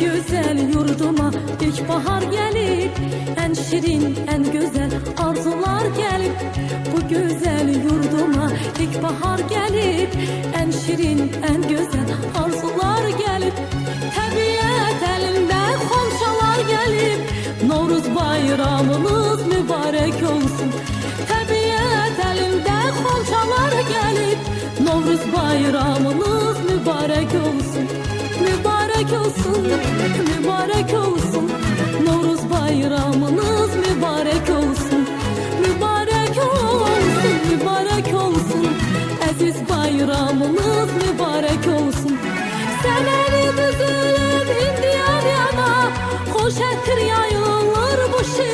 Güzel yurduma ilkbahar gelip, en şirin, en güzel arzular gelip. Bu güzel yurduma ilkbahar gelip, en şirin, en güzel arzular gelip. Təbiət elinde xonçalar gelip, Novruz bayramınız mübarek olsun. Təbiət elinde xonçalar gelip, Novruz bayramınız mübarek olsun. Mübarek olsun, mübarek olsun. Novruz bayramınız mübarek olsun. Mübarek olsun, mübarek olsun. Aziz bayramınız mübarek olsun. Seneni düzülüp indi yar yana, hoş ettir yayılır bu şehir.